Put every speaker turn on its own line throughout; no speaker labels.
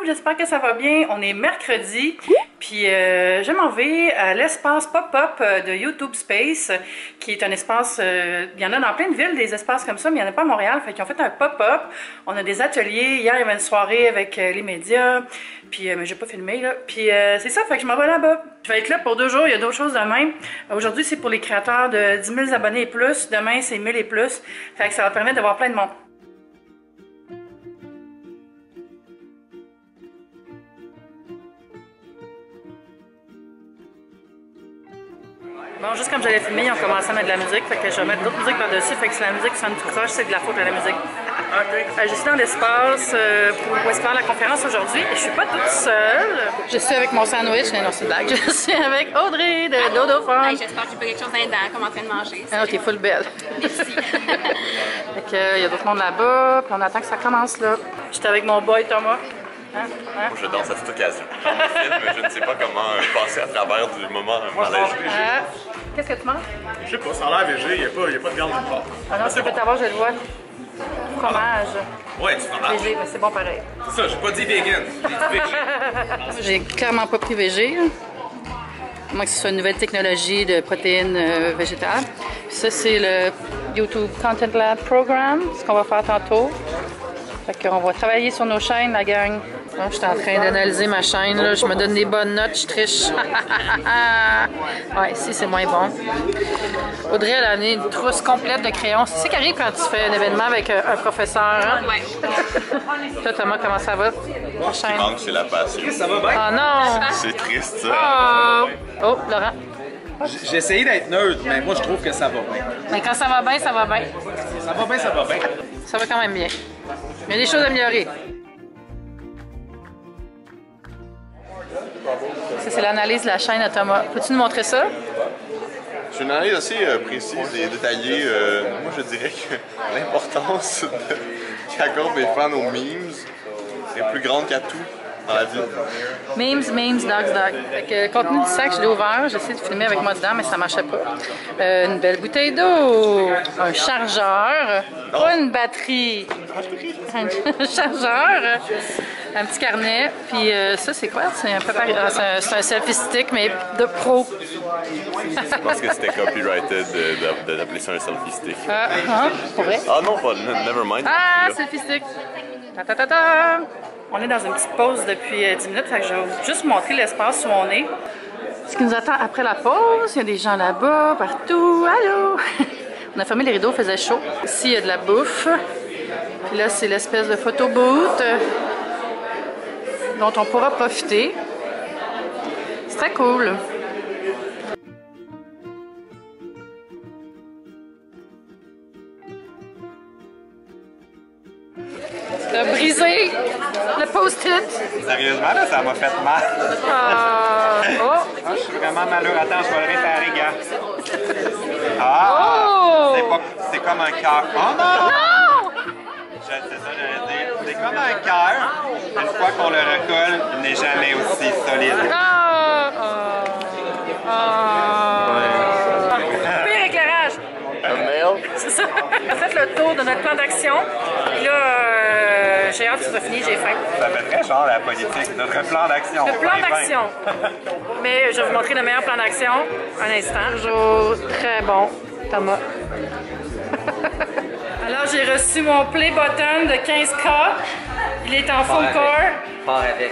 j'espère que ça va bien. On est mercredi, puis je m'en vais à l'espace pop-up de YouTube Space, qui est un espace, il y en a dans plein de villes, des espaces comme ça, mais il n'y en a pas à Montréal, fait qu'ils ont fait un pop-up. On a des ateliers, hier il y avait une soirée avec les médias, puis mais j'ai pas filmé là, puis c'est ça, fait que je m'en vais là-bas. Je vais être là pour 2 jours, il y a d'autres choses demain. Aujourd'hui c'est pour les créateurs de 10 000 abonnés et plus, demain c'est 1000 et plus, fait que ça va permettre d'avoir plein de monde. Bon, juste comme j'allais filmer, ils ont commencé à mettre de la musique, fait que je vais mettre d'autres musiques par-dessus, fait que si la musique sonne tout croche, c'est de la faute à la musique. Ok. Je suis dans l'espace pour faire la conférence aujourd'hui et je suis pas toute seule. Je suis avec mon sandwich, non c'est une blague, je suis avec Audrey de Dodo Fun.
J'espère que j'ai pas quelque chose dedans, comme en train de manger.
Ah non, t'es full belle.
Merci.
Fait que, il y a d'autres monde là-bas, puis on attend que ça commence là. J'étais avec mon boy Thomas. Hein?
Moi, je danse à toute occasion. Je filme, je ne sais pas comment passer à travers du moment malaisé.
Qu'est-ce que tu manges?
Je sais pas, ça a l'air léger, il n'y a pas de viande nulle part.
Ah non, tu peux t'avoir, je le vois. Fromage.
Ouais, du fromage.
Végé, mais c'est bon pareil.
C'est ça, j'ai pas dit vegan, j'ai dit végé.
J'ai clairement pas pris végé. À moins que ce soit une nouvelle technologie de protéines végétales. Puis ça, c'est le YouTube Content Lab Program, ce qu'on va faire tantôt. Fait qu'on va travailler sur nos chaînes, la gang. Là, je suis en train d'analyser ma chaîne. Là. Je me donne des bonnes notes, je triche. Ouais, ici, c'est moins bon. Audrey, elle a amené une trousse complète de crayons. C'est ça qui arrive quand tu fais un événement avec un professeur. Hein?
Ouais.
Toi, Thomas, comment ça va?
Ce qui manque, c'est la passion.
Ça va bien?
Oh non!
C'est triste, ça.
Oh, Laurent.
J'ai essayé d'être neutre, mais moi je trouve que ça va bien.
Mais quand ça va bien, ça va bien.
Ça va bien, ça va bien.
Ça va quand même bien. Il y a des choses à améliorer. Ça, c'est l'analyse de la chaîne à Thomas. Peux-tu nous montrer ça?
C'est une analyse assez précise et détaillée. Moi, je dirais que l'importance qu'accordent les fans aux memes est plus grande qu'à tout dans la vie.
Memes, dogs. Fait que, le contenu du sac, je l'ai ouvert. J'ai essayé de filmer avec moi dedans, mais ça marchait pas. Une belle bouteille d'eau, un chargeur, pas une batterie, un chargeur, un petit carnet. Puis ça, c'est quoi? C'est un, c'est un selfie stick, mais de pro.
Je pense que c'était copyrighted d'appeler ça un selfie stick.
Pour vrai?
Ah non, pas, never mind.
Ah, selfie stick! Ta-ta-ta-ta! On est dans une petite pause depuis 10 minutes, fait que je vais juste montrer l'espace où on est. Ce qui nous attend après la pause, il y a des gens là-bas, partout. Allô! On a fermé les rideaux, il faisait chaud. Ici, il y a de la bouffe. Puis là, c'est l'espèce de photo booth dont on pourra profiter. C'est très cool. T'as brisé le post-it.
Sérieusement, là, ça m'a fait mal.
Oh!
Je suis vraiment malheureux. Attends, je vais le réparer, gars. C'est comme un cœur. Oh non! C'est ça, j'allais dire. C'est comme un cœur. Une fois qu'on le recolle, il n'est jamais aussi solide.
Pire éclairage! C'est ça. On a fait le tour de notre plan d'action. Et là, j'ai hâte que ce soit fini, j'ai faim.
Ça fait très genre la politique, notre plan d'action.
Le plan d'action. Mais je vais vous montrer le meilleur plan d'action. Un instant. Toujours très bon, Thomas. Alors, j'ai reçu mon play button de 15K. Il est en full core.
Pars avec.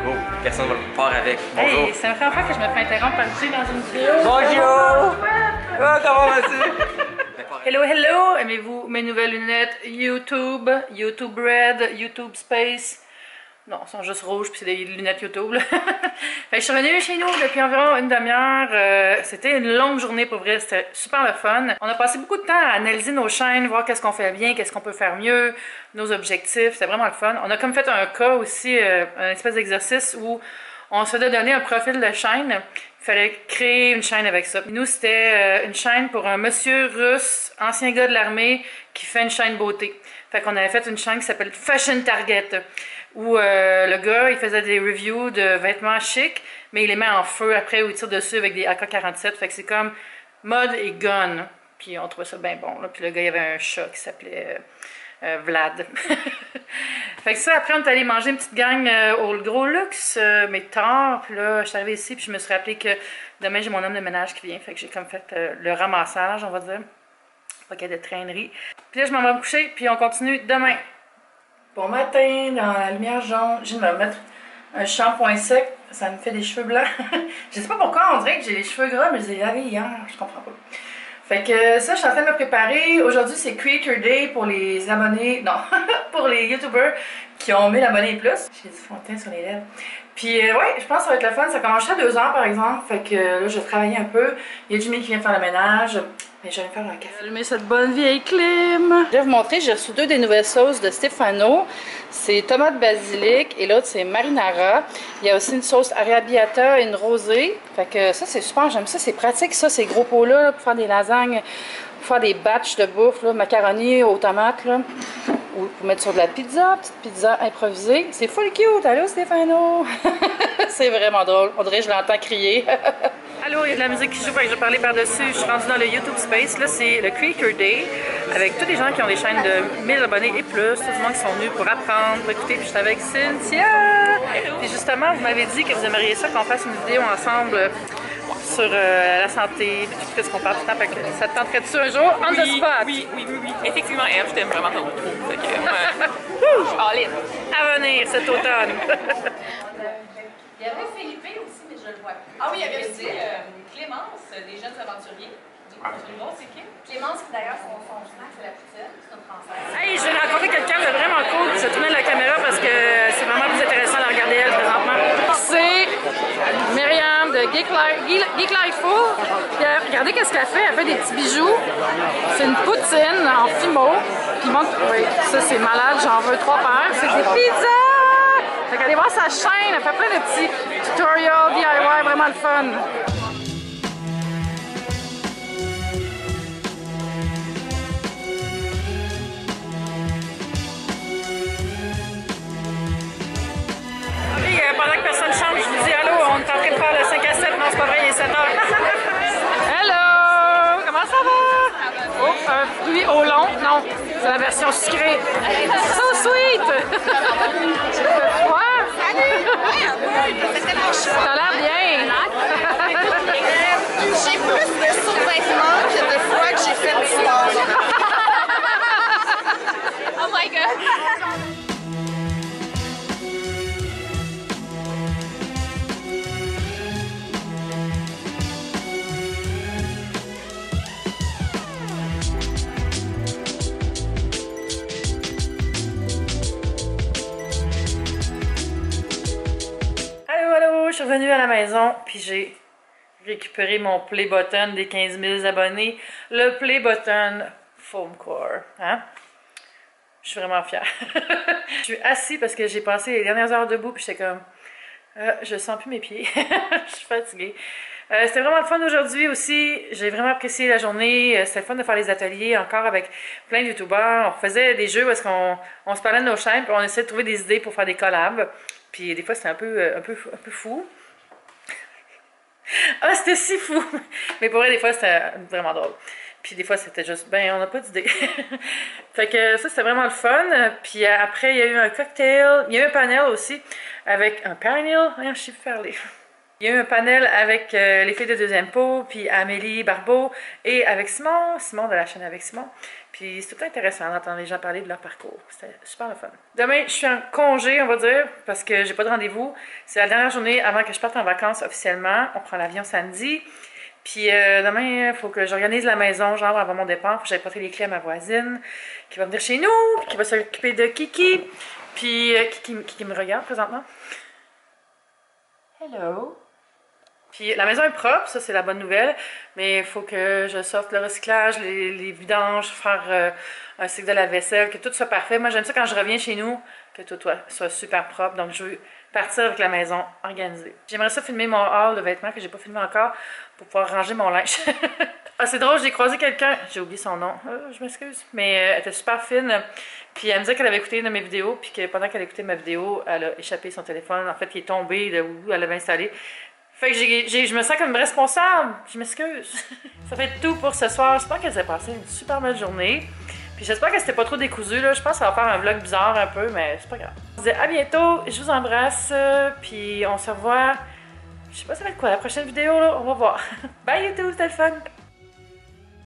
Go. Personne va le part avec. Bonjour.
Hey, c'est la première fois que je me fais interrompre par Jay dans une vidéo.
Bonjour. Comment vas-tu?
Hello, hello! Aimez-vous mes nouvelles lunettes YouTube, YouTube Red, YouTube Space? Non, elles sont juste rouges puis c'est des lunettes YouTube. Fait que je suis revenue chez nous depuis environ une demi-heure. C'était une longue journée pour vrai, c'était super le fun. On a passé beaucoup de temps à analyser nos chaînes, voir qu'est-ce qu'on fait bien, qu'est-ce qu'on peut faire mieux, nos objectifs, c'était vraiment le fun. On a comme fait un cas aussi, un espèce d'exercice où on se faisait donner un profil de chaîne. Il fallait créer une chaîne avec ça. Nous, c'était une chaîne pour un monsieur russe, ancien gars de l'armée, qui fait une chaîne beauté. Fait qu'on avait fait une chaîne qui s'appelle Fashion Target, où le gars, il faisait des reviews de vêtements chics, mais il les met en feu après, où il tire dessus avec des AK-47. Fait que c'est comme mode et gun. Puis on trouvait ça bien bon. Là. Puis le gars, il avait un chat qui s'appelait Vlad. Fait que ça, après, on est allé manger une petite gang au Gros Luxe, mais tard. Puis là, je suis arrivée ici, puis je me suis rappelé que demain, j'ai mon homme de ménage qui vient. Fait que j'ai comme fait le ramassage, on va dire. Pas qu'il y ait de traînerie. Puis là, je m'en vais me coucher, puis on continue demain. Bon matin, dans la lumière jaune, je viens de me mettre un shampoing sec. Ça me fait des cheveux blancs. Je sais pas pourquoi, on dirait que j'ai les cheveux gras, mais je les ai lavés hier. Je comprends pas. Fait que ça, je suis en train de me préparer. Aujourd'hui, c'est Creator Day pour les abonnés, non, pour les YouTubers qui ont 1000 abonnés et plus. J'ai du fond de teint sur les lèvres. Puis ouais, je pense que ça va être le fun. Ça commence à 2 heures par exemple. Fait que là, je vais travailler un peu. Il y a Jimmy qui vient faire le ménage. Mais je vais faire un café. Allumer cette bonne vieille clim. Je vais vous montrer, j'ai reçu 2 des nouvelles sauces de Stefano. C'est tomate basilic et l'autre c'est marinara. Il y a aussi une sauce arrabbiata et une rosée. Fait que ça c'est super, j'aime ça, c'est pratique ça, ces gros pots-là là, pour faire des lasagnes, pour faire des batchs de bouffe, là, macaroni aux tomates, là. Ou pour mettre sur de la pizza, petite pizza improvisée. C'est full cute, allô Stefano? C'est vraiment drôle, on dirait que je l'entends crier. Allô, il y a de la musique qui joue, fait que je vais parler par-dessus. Je suis rendue dans le YouTube Space. Là, c'est le Creator Day avec tous les gens qui ont des chaînes de 1000 abonnés et plus. Tout le monde qui sont venus pour apprendre, pour écouter. Puis je suis avec Cynthia. Puis justement, vous m'avez dit que vous aimeriez ça qu'on fasse une vidéo ensemble sur la santé, puis tout ce qu'on parle tout le temps. Fait que ça te tenterait-tu un jour? On the spot!
Oui. Effectivement, Eve, je t'aime vraiment trop. Fait que, je suis all in.
À venir cet automne.
Il y avait Philippe aussi, mais je le vois plus.
Ah oui, il y avait aussi Clémence, des jeunes aventuriers. Tu vois, c'est qui?
Clémence, qui d'ailleurs, son snack, c'est la poutine, c'est une française.
Hey, je viens de rencontrer quelqu'un de vraiment cool. Je vais tourner la caméra parce que c'est vraiment plus intéressant de regarder elle présentement. C'est Myriam de Geek Life Food. Regardez qu'est-ce qu'elle fait. Elle fait des petits bijoux. C'est une poutine en fimo. Puis oui, ça c'est malade. J'en veux 3 paires. C'est des pizzas! Fait qu'allez voir sa chaîne. Elle fait plein de petits tutorials DIY. Vraiment le fun. Pendant que personne chante, je vous dis allô, on est en train de faire le 5 à 7, non c'est pas vrai, il est 7 heures. Hello! Comment ça va? Oh, un fruit au long? Non, c'est la version sucrée. So sweet! Tu fais froid? T'as l'air bien!
J'ai plus de sous-vêtements que de fois que j'ai fait du sport.
Oh my god!
Je suis revenue à la maison, puis j'ai récupéré mon play button des 15 000 abonnés. Le play button Foam Core. Hein? Je suis vraiment fière. Je suis assise parce que j'ai passé les dernières heures debout, puis j'étais comme... je sens plus mes pieds. Je suis fatiguée. C'était vraiment le fun aujourd'hui aussi. J'ai vraiment apprécié la journée. C'était le fun de faire les ateliers encore avec plein de youtubeurs. On faisait des jeux parce qu'on se parlait de nos chaînes, puis on essayait de trouver des idées pour faire des collabs. Puis des fois, c'était un peu fou. Ah, c'était si fou! Mais pour vrai, des fois, c'était vraiment drôle. Puis des fois, c'était juste, ben, on n'a pas d'idée. Fait que ça, c'était vraiment le fun. Puis après, il y a eu un cocktail. Il y a eu un panel aussi avec un panel. Je sais plus parler. Il y a eu un panel avec les filles de Deuxième Pot, puis Amélie Barbeau, et avec Simon de la chaîne Avec Simon. Puis c'est tout intéressant d'entendre les gens parler de leur parcours. C'était super le fun. Demain, je suis en congé, on va dire, parce que j'ai pas de rendez-vous. C'est la dernière journée avant que je parte en vacances officiellement. On prend l'avion samedi. Puis demain, il faut que j'organise la maison, genre avant mon départ. Faut que j'aille porter les clés à ma voisine, qui va venir chez nous, puis qui va s'occuper de Kiki. Puis Kiki me regarde présentement. Hello! Puis la maison est propre, ça c'est la bonne nouvelle, mais il faut que je sorte le recyclage, les vidanges, faire un cycle de la vaisselle, que tout soit parfait. Moi j'aime ça quand je reviens chez nous, que tout soit super propre, donc je veux partir avec la maison organisée. J'aimerais ça filmer mon haul de vêtements que j'ai pas filmé encore pour pouvoir ranger mon linge. Ah c'est drôle, j'ai croisé quelqu'un, j'ai oublié son nom, je m'excuse, mais elle était super fine. Puis elle me disait qu'elle avait écouté une de mes vidéos, puis que pendant qu'elle écoutait ma vidéo, elle a échappé son téléphone, en fait il est tombé de où elle avait installé. Fait que je me sens comme responsable. Je m'excuse. Ça fait tout pour ce soir. J'espère qu'elle s'est passé une super belle journée. Puis j'espère que c'était pas trop décousu, là. Je pense que ça va faire un vlog bizarre un peu, mais c'est pas grave. On se dit à bientôt, je vous embrasse, puis on se revoit... Je sais pas ça va être quoi la prochaine vidéo, là, on va voir. Bye YouTube, c'était le fun!